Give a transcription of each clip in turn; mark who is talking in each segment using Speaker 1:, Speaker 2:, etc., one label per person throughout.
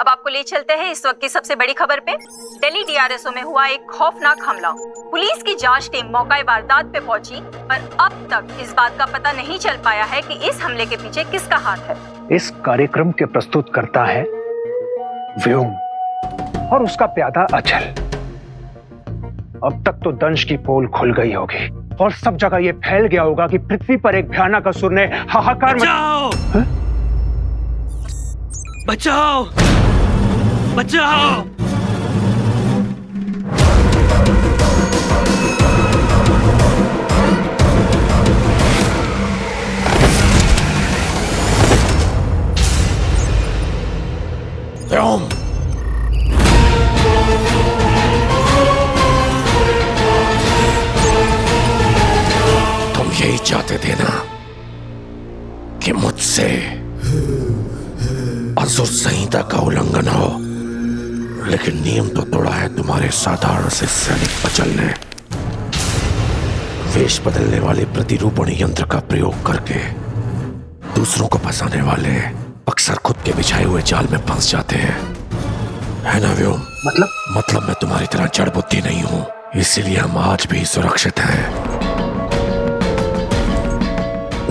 Speaker 1: अब आपको ले चलते हैं इस वक्त की सबसे बड़ी खबर पे। दिल्ली डीआरएसओ में हुआ एक खौफनाक हमला। पुलिस की जांच टीम मौके वारदात पे पहुंची, पर अब तक इस बात का पता नहीं चल पाया है कि इस हमले के पीछे किसका हाथ है।
Speaker 2: इस कार्यक्रम के प्रस्तुत करता है व्योम और उसका प्यादा अचल। अब तक तो दंश की पोल खुल गई होगी और सब जगह ये फैल गया होगा कि पृथ्वी पर एक भयानक असुर ने हाहाकार
Speaker 3: बचाओ! बचाओ!
Speaker 4: व्योम! तुम यही चाहते थे ना कि मुझसे असुर संहिता का उल्लंघन हो, लेकिन नियम तो तोड़ा है तुम्हारे साधारण से सैनिक अचल ने। वेश बदलने वाले प्रतिरूपण यंत्र का प्रयोग करके दूसरों को फंसाने वाले अक्सर खुद के बिछाए हुए जाल में फंस जाते हैं, है ना व्योम? मतलब मैं तुम्हारी तरह जड़ बुद्धि नहीं हूं, इसीलिए हम आज भी सुरक्षित हैं।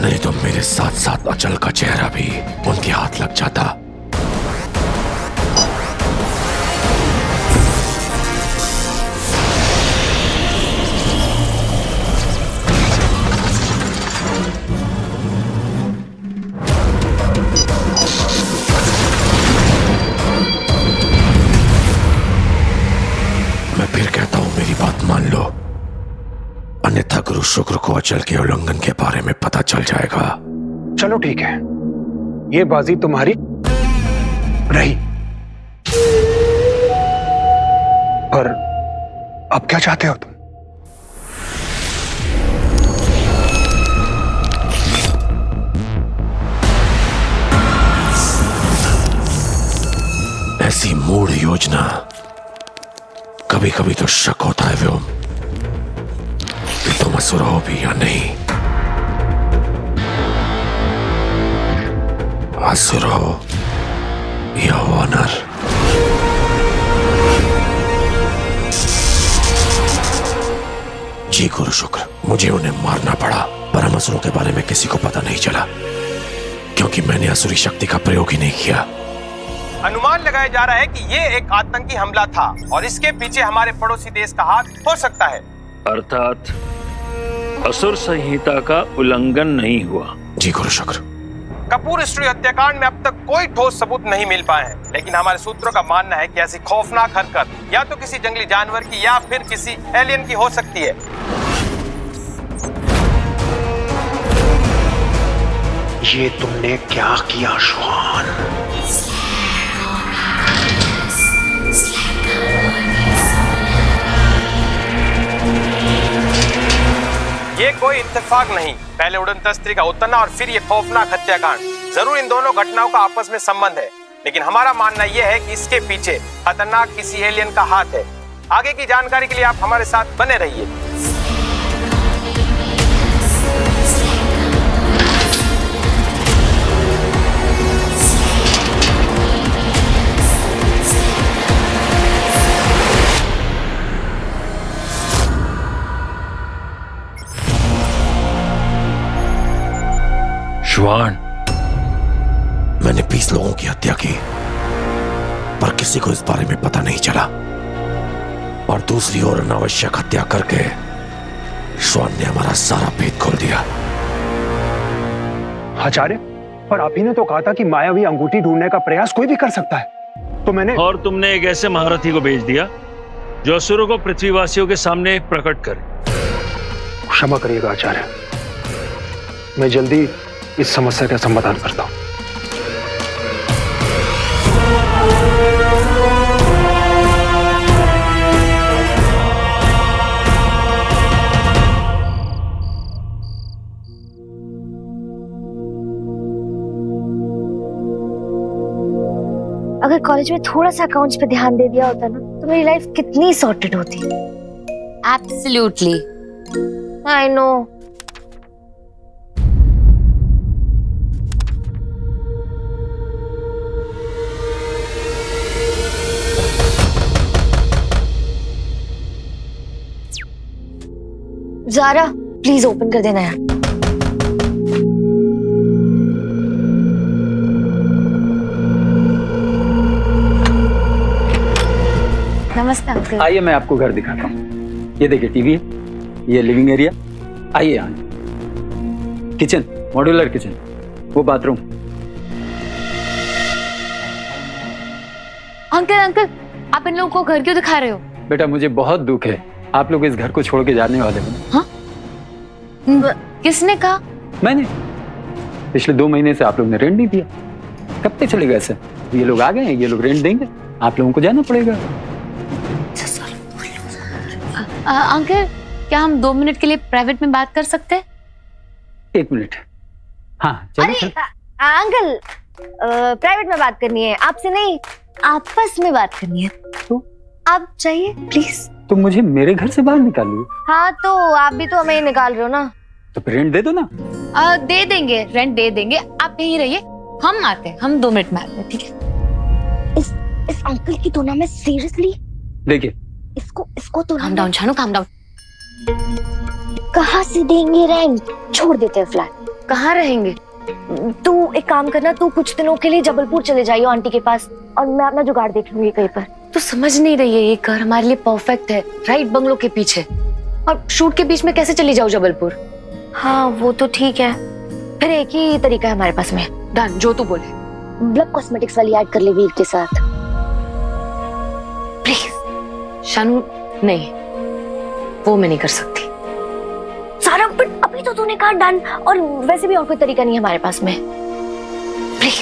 Speaker 4: नहीं तो मेरे साथ साथ अचल का चेहरा भी उनके हाथ लग जाता। मैं फिर कहता हूं, मेरी बात मान लो, अन्यथा गुरु शुक्र को अचल के उल्लंघन के बारे में पता चल जाएगा।
Speaker 2: चलो ठीक है, ये बाजी तुम्हारी रही, पर अब क्या चाहते हो तुम?
Speaker 4: ऐसी मूढ़ योजना, कभी कभी तो शक होता है व्योम कि तुम असुर हो भी या नहीं। असुर हो या वानर। जी गुरु शुक्र, मुझे उन्हें मारना पड़ा, पर हम असुरों के बारे में किसी को पता नहीं चला, क्योंकि मैंने असुरी शक्ति का प्रयोग ही नहीं किया।
Speaker 5: अनुमान लगाया जा रहा है कि ये एक आतंकी हमला था और इसके पीछे हमारे पड़ोसी देश का हाथ हो सकता है।
Speaker 3: अर्थात असुर संहिता का उल्लंघन नहीं हुआ।
Speaker 4: जी गुरु शुक्र।
Speaker 5: कपूर स्ट्री हत्याकांड में अब तक कोई ठोस सबूत नहीं मिल पाए हैं, लेकिन हमारे सूत्रों का मानना है कि ऐसी खौफनाक हरकत या तो किसी जंगली जानवर की या फिर किसी एलियन की हो सकती है।
Speaker 2: ये तुमने क्या किया श्वान?
Speaker 5: ये कोई इत्तेफाक नहीं, पहले उड़न तस्त्री का उतरना और फिर ये खौफनाक हत्याकांड। जरूर इन दोनों घटनाओं का आपस में संबंध है, लेकिन हमारा मानना यह है कि इसके पीछे खतरनाक किसी एलियन का हाथ है। आगे की जानकारी के लिए आप हमारे साथ बने रहिए।
Speaker 3: श्वान,
Speaker 4: मैंने 20 लोगों की हत्या की, पर किसी को इस बारे में पता नहीं चला, और दूसरी ओर अनावश्यक हत्या करके श्वान ने हमारा सारा भेद खोल दिया।
Speaker 2: आचार्य, पर आप ही ने तो कहा था कि मायावी अंगूठी ढूंढने का प्रयास कोई भी कर सकता है, तो मैंने।
Speaker 3: और तुमने एक ऐसे महारथी को भेज दिया जो असुरों को पृथ्वीवासियों के सामने प्रकट करे।
Speaker 2: क्षमा करिएगा आचार्य, मैं जल्दी इस समस्या का समाधान करता हूं।
Speaker 6: अगर कॉलेज में थोड़ा सा अकाउंट्स पे ध्यान दे दिया होता ना, तो मेरी लाइफ कितनी सॉर्टेड होती।
Speaker 7: Absolutely.
Speaker 6: I know. Zara please open कर देना यार। नमस्ते अंकल।
Speaker 8: आइए मैं आपको घर दिखाता हूँ। ये देखिए टीवी है, ये लिविंग एरिया। आइए यहाँ, किचन, मॉड्यूलर किचन, वो बाथरूम।
Speaker 7: अंकल अंकल, आप इन लोगों को घर क्यों दिखा रहे हो?
Speaker 8: बेटा मुझे बहुत दुख है, आप लोग इस घर को छोड़ के जाने वाले हो।
Speaker 7: हाँ? किसने कहा?
Speaker 8: मैंने। पिछले 2 महीने से आप लोग ने रेंट नहीं दिया। कब तक चलेगा ऐसे? ये लोग आ गए हैं, ये लोग रेंट देंगे, आप लोगों को जाना पड़ेगा।
Speaker 7: अंकल क्या हम 2 मिनट के लिए प्राइवेट में बात कर सकते हैं?
Speaker 8: 1 मिनट। हाँ चलिए।
Speaker 6: अंकल प्राइवेट में बात करनी है, आपसे नहीं, आपस में बात करनी है।
Speaker 8: तो
Speaker 6: आप चाहिए प्लीज।
Speaker 8: तुम मुझे मेरे घर से बाहर निकालो।
Speaker 6: हाँ तो आप भी तो हमें ही निकाल रहे हो ना।
Speaker 8: तो फिर रेंट दे दो ना।
Speaker 7: दे देंगे, रेंट दे देंगे, आप यहीं रहिए, हम आते हैं, हम 2 मिनट में आते हैं, ठीक है?
Speaker 6: इस अंकल की तुलना में सीरियसली
Speaker 8: देखिए
Speaker 6: इसको तो
Speaker 7: calm down Shanu, calm down.
Speaker 6: कहाँ से देंगे रेंट? छोड़ देते हैं फ्लैट।
Speaker 7: कहाँ रहेंगे?
Speaker 6: तू एक काम करना, तू कुछ दिनों के लिए जबलपुर चले जाइयो आंटी के पास, और मैं अपना जुगाड़ देख लूंगी कहीं पर।
Speaker 7: तू समझ नहीं रही है, ये घर हमारे लिए परफेक्ट है, राइट बंगलो के पीछे, और शूट के बीच में कैसे चली जाऊँ जबलपुर?
Speaker 6: हाँ वो तो ठीक है, फिर एक ही तरीका है हमारे पास में।
Speaker 7: डन, जो तू बोले।
Speaker 6: ब्लड कॉस्मेटिक्स वाली ऐड कर ले वीर के साथ प्लीज।
Speaker 7: शानू नहीं, वो मैं नहीं कर सकती।
Speaker 6: सारा बट अभी तो तूने कहा डन, और वैसे भी और कोई तरीका नहीं है हमारे पास में, प्लीज।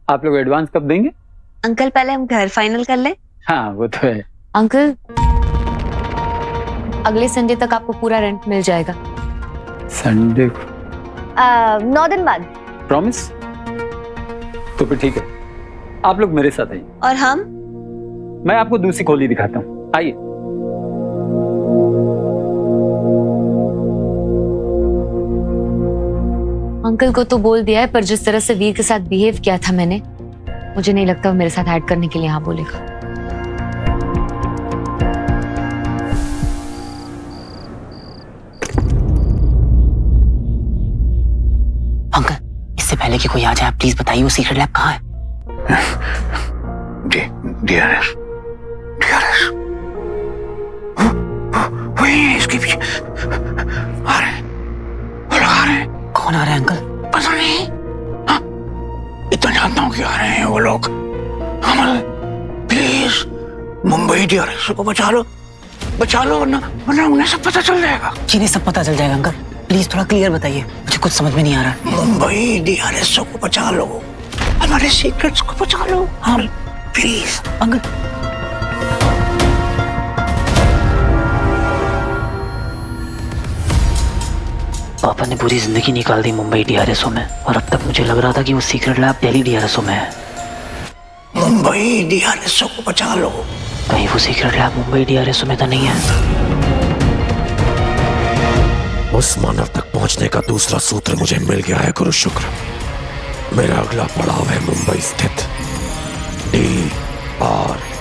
Speaker 8: आप लोग एडवांस कब देंगे?
Speaker 7: अंकल पहले हम घर फाइनल कर लें।
Speaker 8: हाँ वो तो है।
Speaker 7: अंकल अगले संडे तक आपको पूरा रेंट मिल जाएगा।
Speaker 8: संडे को?
Speaker 6: 9 दिन बाद।
Speaker 8: प्रॉमिस? तो फिर ठीक है, आप लोग मेरे साथ आइए।
Speaker 7: और हम?
Speaker 8: मैं आपको दूसरी खोली दिखाता हूँ, आइए।
Speaker 7: अंकल को तो बोल दिया है, पर जिस तरह से वीर के साथ बिहेव किया था मैंने, मुझे नहीं लगता वो मेरे साथ ऐड करने के लिए हाँ बोलेगा।
Speaker 9: अंकल इससे पहले कि कोई आ जाए, प्लीज बताइए वो सीक्रेट लैब कहाँ है?
Speaker 2: डीआरएस वही है, इसके पीछे आ रहे हैं, वो लोग आ रहे हैं।
Speaker 9: कौन आ रहा है अंकल?
Speaker 2: पता नहीं, हाँ, इतना जानता हूँ कि आ रहे हैं वो लोग। अमल प्लीज मुंबई डीआरएस को बचा लो वरना उन्हें सब पता चल जाएगा।
Speaker 9: जिन्हें सब पता चल जाएगा अंकल, प्लीज थोड़ा क्लियर बताइए, मुझे कुछ समझ में नहीं आ रहा।
Speaker 2: मुंबई डीआरएस को बचा लो, हमारे सीक्रेट्स को बचा लो। हाँ प्लीज
Speaker 9: अंकल। पापा ने पूरी जिंदगी निकाल दी मुंबई डीआरएसओ में, और अब तक मुझे लग रहा था कि वो सीक्रेट लैब दिल्ली डीआरएसओ में है।
Speaker 2: मुंबई डीआरएसओ को बचा लो।
Speaker 9: कहीं वो सीक्रेट लैब मुंबई डीआरएसओ में तो नहीं है?
Speaker 4: उस मानव तक पहुंचने का दूसरा सूत्र मुझे मिल गया है गुरु शुक्र। मेरा अगला पड़ाव है मुंबई स्थित DRSO।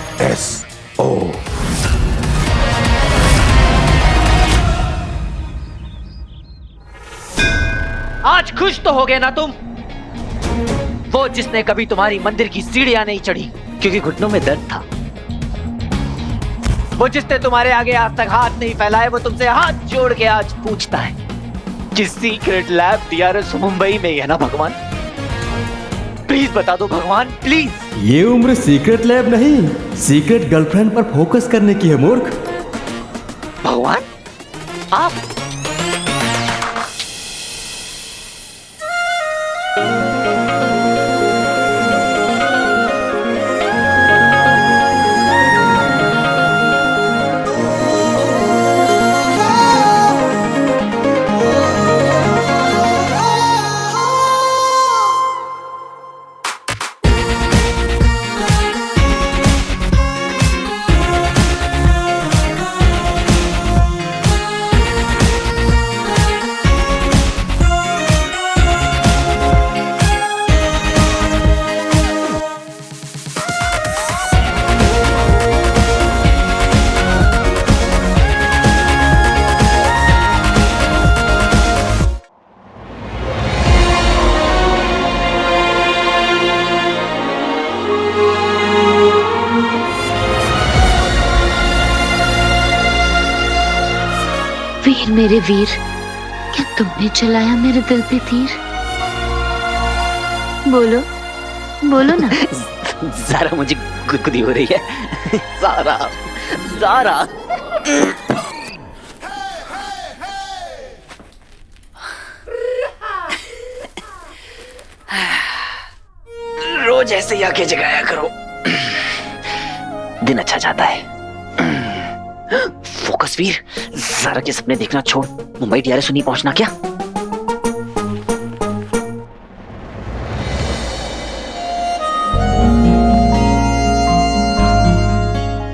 Speaker 10: आज खुश तो हो गए ना तुम? वो जिसने कभी तुम्हारी मंदिर की सीढ़ियां नहीं चढ़ी क्योंकि घुटनों में दर्द था, वो जिसने तुम्हारे आगे आज तक हाथ नहीं फैलाए, वो तुमसे हाथ जोड़ के आज पूछता है कि सीक्रेट लैब डीआरएस मुंबई में ही है ना भगवान? प्लीज बता दो भगवान, प्लीज।
Speaker 11: ये उम्र सीक्रेट लैब नहीं, सीक्रेट गर्लफ्रेंड पर फोकस करने की है मूर्ख।
Speaker 10: भगवान आप?
Speaker 7: वीर मेरे वीर, क्या तुमने चलाया मेरे दिल पे तीर? बोलो बोलो ना।
Speaker 10: ज़ारा मुझे गुदगुदी हो रही है। ज़ारा ज़ारा रोज ऐसे ही आके जगाया करो, दिन अच्छा जाता है। फोकस वीर, ज़ारा के सपने देखना छोड़, मुंबई DRSO नहीं पहुंचना क्या?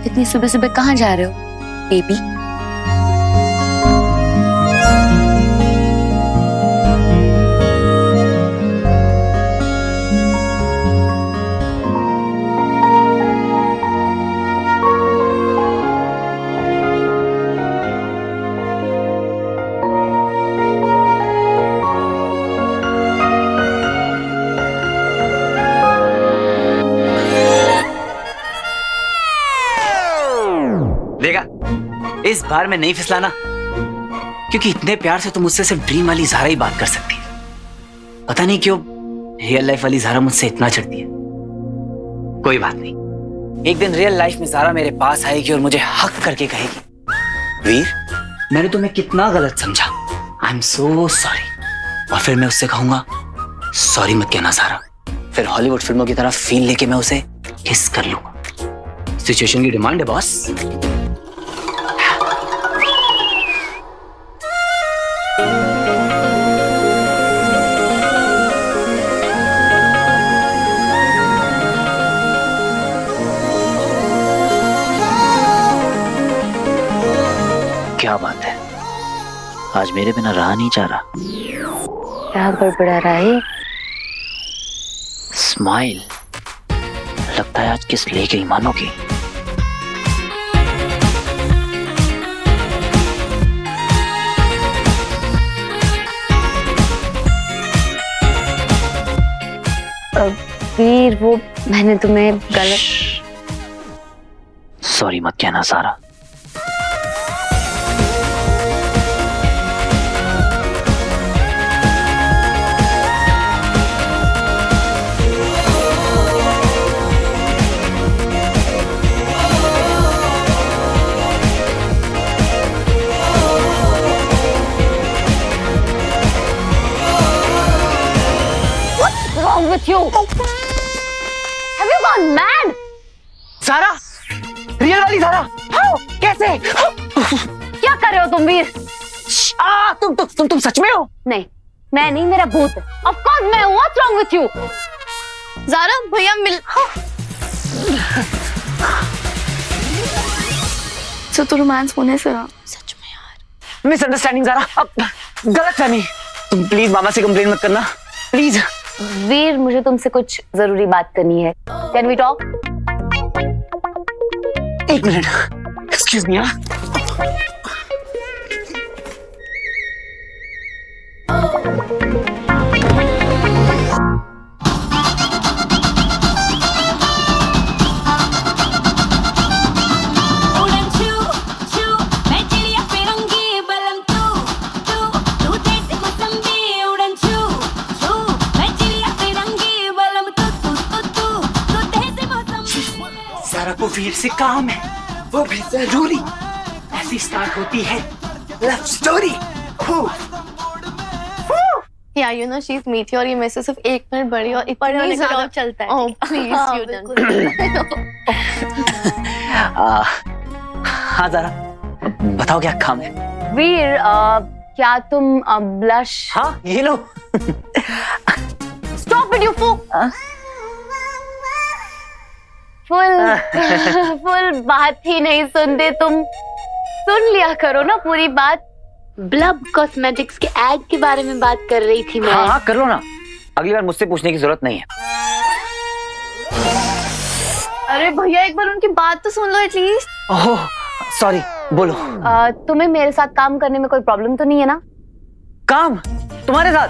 Speaker 7: इतनी सुबह सुबह कहाँ जा रहे हो बेबी?
Speaker 10: देखा, इस बार मैं नहीं फिसलाना, क्योंकि इतने प्यार से तुम मुझसे सिर्फ ड्रीम वाली ज़ारा ही बात कर सकती है। पता नहीं क्यों रियल लाइफ वाली ज़ारा मुझसे इतना चिढ़ती है। कोई बात नहीं, एक दिन रियल लाइफ में ज़ारा मेरे पास आएगी और मुझे हक करके कहेगी, वीर मैंने तुम्हें कितना गलत समझा, आई एम सो सॉरी। और फिर मैं उससे कहूंगा, सॉरी मत कहना ज़ारा। फिर हॉलीवुड फिल्मों की तरह फील लेके मैं उसे किस कर लूंगा। सिचुएशन की डिमांड है बॉस। क्या बात है, आज मेरे बिना रहा नहीं जा रहा।
Speaker 7: क्या गड़बड़ा रहा है?
Speaker 10: स्माइल, लगता है आज किस ले गई मानोगी।
Speaker 7: वीर वो मैंने तुम्हें गलत।
Speaker 10: सॉरी मत कहना Zara.
Speaker 6: With you? Have you gone mad?
Speaker 10: Zara, real वाली ज़ारा। How? कैसे?
Speaker 6: क्या कर रहे हो तुम वीर?
Speaker 10: तुम सच में हो?
Speaker 6: नहीं, मैं नहीं, मेरा भूत है। Of course मैं हूँ। What's wrong with you? Zaara भैया मिल। तो रोमांस होने से सच में यार।
Speaker 10: मिसअंडरस्टैंडिंग ज़ारा, अब गलतफहमी। तुम प्लीज मामा से कंप्लेन मत करना, प्लीज।
Speaker 6: वीर मुझे तुमसे कुछ जरूरी बात करनी है। Can we talk?
Speaker 10: एक मिनट, एक्सक्यूज मी। ज़ारा को वीर से काम है, वो भी जरूरी। ऐसी स्टार्ट होती है love story.
Speaker 6: Yeah, you know she's meteor. ये मेरे से सिर्फ 1 मिनट बड़ी और पढ़ने वाले का जॉब चलता है। Oh please, you don't.
Speaker 10: हाँ ज़ारा, बताओ क्या काम है?
Speaker 6: वीर क्या तुम ब्लश?
Speaker 10: हाँ ये लो।
Speaker 6: Stop it, you fool! Full बात ही नहीं सुनते तुम। सुन लिया करो ना पूरी बात। ब्लब कॉस्मेटिक्स के ऐड के बारे में बात कर रही थी मैं।
Speaker 10: हाँ कर लो ना, अगली बार मुझसे पूछने की जरूरत नहीं है।
Speaker 6: अरे भैया एक बार उनकी बात तो सुन लो एटलीस्ट।
Speaker 10: ओह सॉरी, बोलो।
Speaker 6: तुम्हें मेरे साथ काम करने में कोई प्रॉब्लम तो नहीं है ना?
Speaker 10: काम तुम्हारे साथ?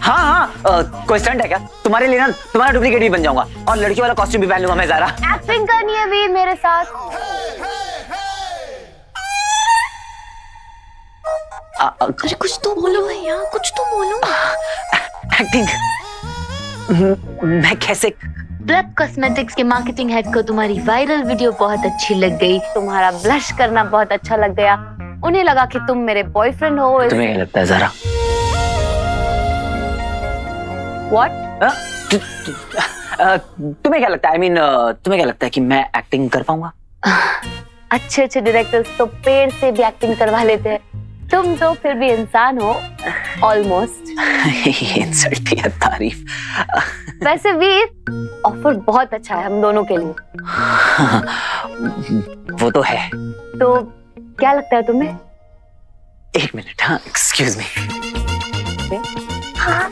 Speaker 10: हाँ कोई स्टंट है क्या? तुम्हारे लिए ना तुम्हारा डुप्लीकेट भी बन जाऊंगा और लड़की वाला कॉस्ट्यूम भी पहन लूंगा मैं ज़ारा।
Speaker 6: एक्टिंग करनी है वीर मेरे साथ। अरे कुछ तो बोलो भैया, कुछ तो बोलो।
Speaker 10: एक्टिंग मैं कैसे?
Speaker 6: ब्लब कॉस्मेटिक्स के मार्केटिंग हेड को तुम्हारी वायरल वीडियो बहुत अच्छी लग गई, तुम्हारा ब्लश करना बहुत अच्छा लग गया, उन्हें लगा कि तुम मेरे बॉयफ्रेंड हो।
Speaker 10: तुम्हें क्या लगता है ज़ारा?
Speaker 6: What?
Speaker 10: तुम्हें क्या लगता है? तुम्हें क्या लगता है कि मैं एक्टिंग कर पाऊंगा?
Speaker 6: अच्छे अच्छे डायरेक्टर्स तो पेड़ से भी एक्टिंग करवा लेते हैं, तुम तो फिर भी इंसान हो ऑलमोस्ट।
Speaker 10: इंसल्ट या तारीफ?
Speaker 6: वैसे वीर, ऑफर बहुत अच्छा है हम दोनों के लिए।
Speaker 10: वो तो है।
Speaker 6: तो क्या लगता है तुम्हें?
Speaker 10: एक मिनट, हाँ, एक्सक्यूज मी।
Speaker 6: हाँ।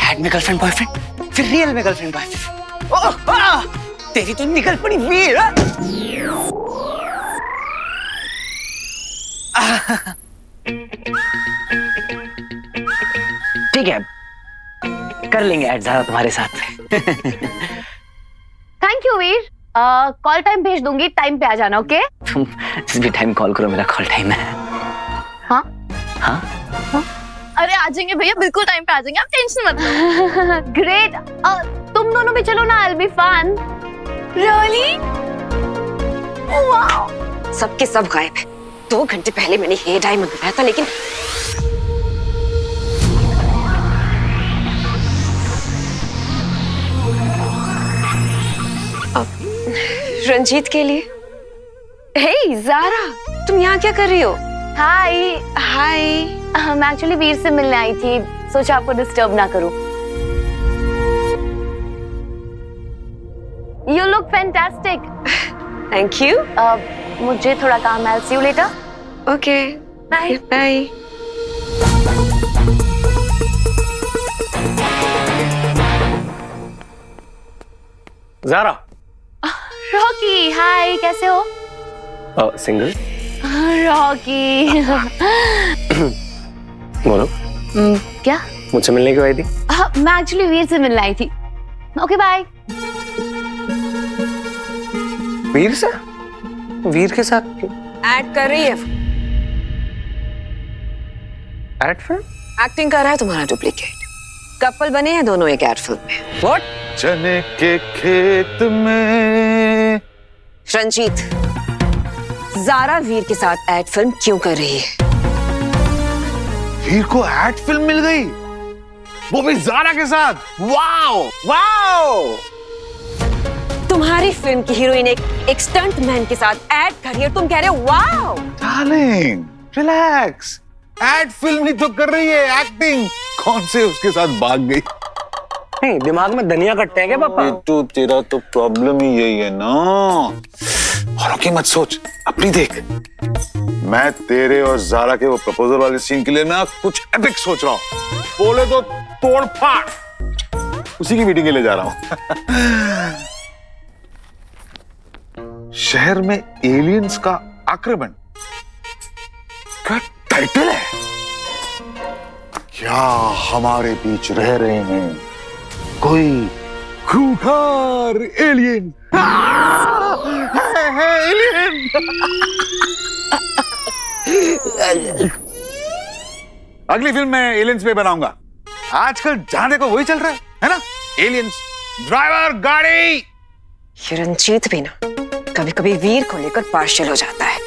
Speaker 10: एड में गर्लफ्रेंड बॉयफ्रेंड, फिर रियल में गर्लफ्रेंड बॉयफ्रेंड। ओह, तेरी तो निकल पड़ी वीर। ठीक है, कर लेंगे ऐड ज़ारा तुम्हारे साथ।
Speaker 6: Thank you Veer, call time भेज दूंगी, टाइम पे आ जाना। ओके?
Speaker 10: तुम जिस भी टाइम कॉल करो मेरा कॉल टाइम है।
Speaker 6: हाँ
Speaker 10: हाँ,
Speaker 6: अरे आ जाएंगे भैया, बिल्कुल टाइम पे आ जाएंगे, आप टेंशन मत लो। ग्रेट, तुम दोनों भी चलो ना, I'll be fun। Really? Wow.
Speaker 12: सबके सब गायब है। 2 घंटे पहले मैंने हेयर डाई मंगवाया था, लेकिन रंजीत के लिए। हे ज़ारा, तुम यहाँ क्या कर रही हो?
Speaker 6: हाय।
Speaker 12: हाय।
Speaker 6: मैं एक्चुअली वीर से मिलने आई थी, सोचा आपको डिस्टर्ब ना करूं। You look fantastic।
Speaker 12: Thank you।
Speaker 6: मुझे थोड़ा काम है, I'll see you later।
Speaker 12: Okay।
Speaker 6: Bye।
Speaker 12: Bye।
Speaker 5: Zara.
Speaker 6: Rocky, hi, कैसे हो?
Speaker 5: सिंगल।
Speaker 6: रॉकी।
Speaker 5: बोलो।
Speaker 6: क्या?
Speaker 5: मुझसे मिलने क्यों आई थी?
Speaker 6: मैं एक्चुअली वीर से मिलने आई थी। Okay bye.
Speaker 5: वीर से? वीर के साथ क्यों?
Speaker 12: ऐड कर रही है।
Speaker 5: Add film?
Speaker 12: एक्टिंग कर रहा है तुम्हारा डुप्लीकेट। कपल बने हैं दोनों एक ऐड फिल्म में। व्हाट?
Speaker 13: चने के खेत में।
Speaker 12: रंजीत, ज़ारा वीर के साथ ऐड फिल्म क्यों कर रही है?
Speaker 13: वीर को ऐड फिल्म मिल गई, वो भी ज़ारा के साथ। Wow wow.
Speaker 12: तुम्हारी फिल्म की हीरोइन एक स्टंट मैन के साथ ऐड कर रही है, तुम कह रहे हो wow?
Speaker 13: Darling relax, ad film ही तो कर रही है, एक्टिंग कौन से उसके साथ भाग गई।
Speaker 5: नहीं, दिमाग में धनिया कटते हैं क्या पापा?
Speaker 13: तो तेरा तो प्रॉब्लम ही यही है ना। औरों की मत सोच, अपनी देख। मैं तेरे और ज़ारा के वो प्रपोजल वाले सीन के लिए ना कुछ एपिक सोच रहा हूँ। बोले तो तोड़ फाड़, उसी की मीटिंग के लिए जा रहा हूँ। शहर में एलियंस का आक्रमण का टाइटल है। क्या हमारे बीच रह रहे हैं कोई खूंखार एलियन? एलियन। अगली फिल्म में एलियंस पे बनाऊंगा। आजकल जहां देखो वही चल रहा है ना? एलियंस, ड्राइवर, गाड़ी।
Speaker 12: ये रंजीत भी ना कभी कभी वीर को लेकर पार्शियल हो जाता है।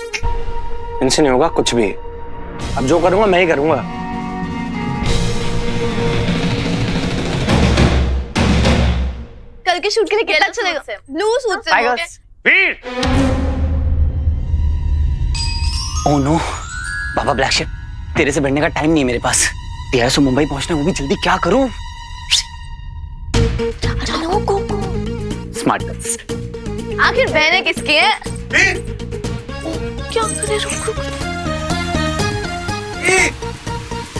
Speaker 5: इनसे नहीं होगा कुछ भी। अब जो करूंगा मैं ही करूंगा।
Speaker 6: कल के शूट के लिए कितना चलेगा? ब्लू सूट से हो गया।
Speaker 5: वीर!
Speaker 10: Oh no, baa baa black ship, तेरे से बढ़ने का टाइम नहीं है मेरे पास। DRSO मुंबई पहुंचना है, वो भी जल्दी। क्या करूं? Smart girls.
Speaker 6: आखिर बहनें किसकी हैं? क्या करे? रुक।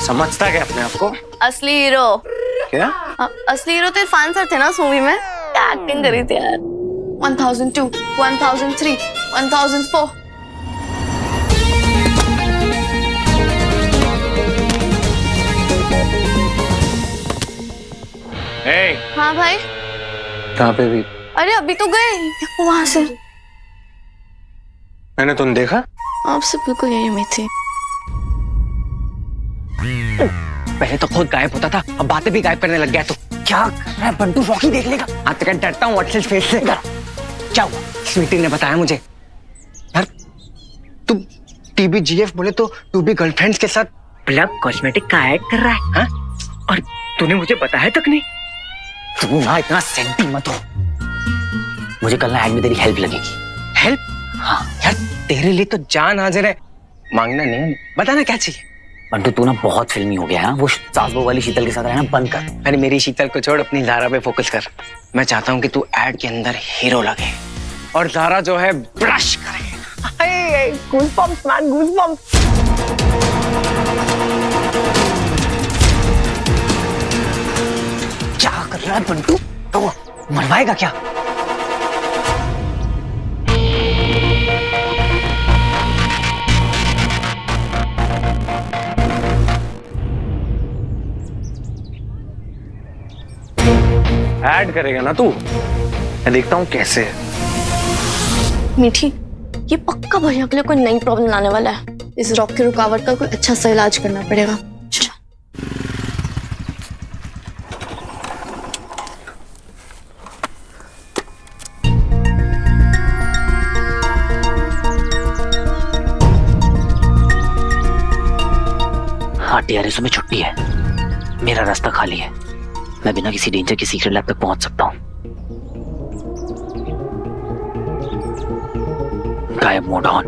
Speaker 5: समझता क्या अपने आप को?
Speaker 6: असली हीरो।
Speaker 5: क्या?
Speaker 6: असली हीरो तो इरफान सर थे ना उस मूवी में, क्या एक्टिंग करी थी यार। 1002, 1003, 1004। हाँ भाई।
Speaker 8: कहाँ पे भी?
Speaker 6: अरे अभी तो गए वहां से।
Speaker 5: मैंने तुम देखा?
Speaker 6: आपसे बिल्कुल यही उम्मीद थी।
Speaker 10: पहले तो खुद गायब होता था, अब बातें भी गायब करने लग गया। तो क्या कर रहा है बंटू? रॉकी देख लेगा। आज तक डरता हूँ व्हाट्सएप फेस से। क्या हुआ? स्वीटी ने बताया मुझे। यार तू TBGF बोले तो तू भी गर्लफ्रेंड्स के साथ ब्लब कॉस्मेटिक का ऐड कर रहा है, हाँ? और तूने मुझे बताया तक नहीं। तू ना इतना सेंटी मत हो। मुझे कल ना ऐड में तेरी हेल्प लगेगी। हेल्प? हाँ यार, तेरे लिए तो जान हाजिर है। मांगना नहीं, बताना क्या चाहिए। बंटू तू ना बहुत फिल्मी हो गया है। वो सास बहू वाली शीतल के साथ रहना बंद कर। अरे मेरी शीतल को छोड़, अपनी ज़ारा पे फोकस कर। मैं चाहता हूँ कि तू ऐड के अंदर हीरो लगे और ज़ारा जो है ब्लश करे। Goosebumps man, goosebumps. क्या कर रहा है बंटू? तो मरवाएगा क्या?
Speaker 5: ऐड करेगा ना तू? मैं देखता हूँ कैसे है।
Speaker 6: मीठी, ये पक्का भैया के लिए कोई नई प्रॉब्लम लाने वाला है। इस रॉक की रुकावट का कोई अच्छा सा इलाज करना पड़ेगा।
Speaker 9: हाँ, DRSO में छुट्टी है, मेरा रास्ता खाली है। मैं बिना किसी डेंजर की सीक्रेट लैब तक पहुंच सकता हूँ। गायब मोड ऑन।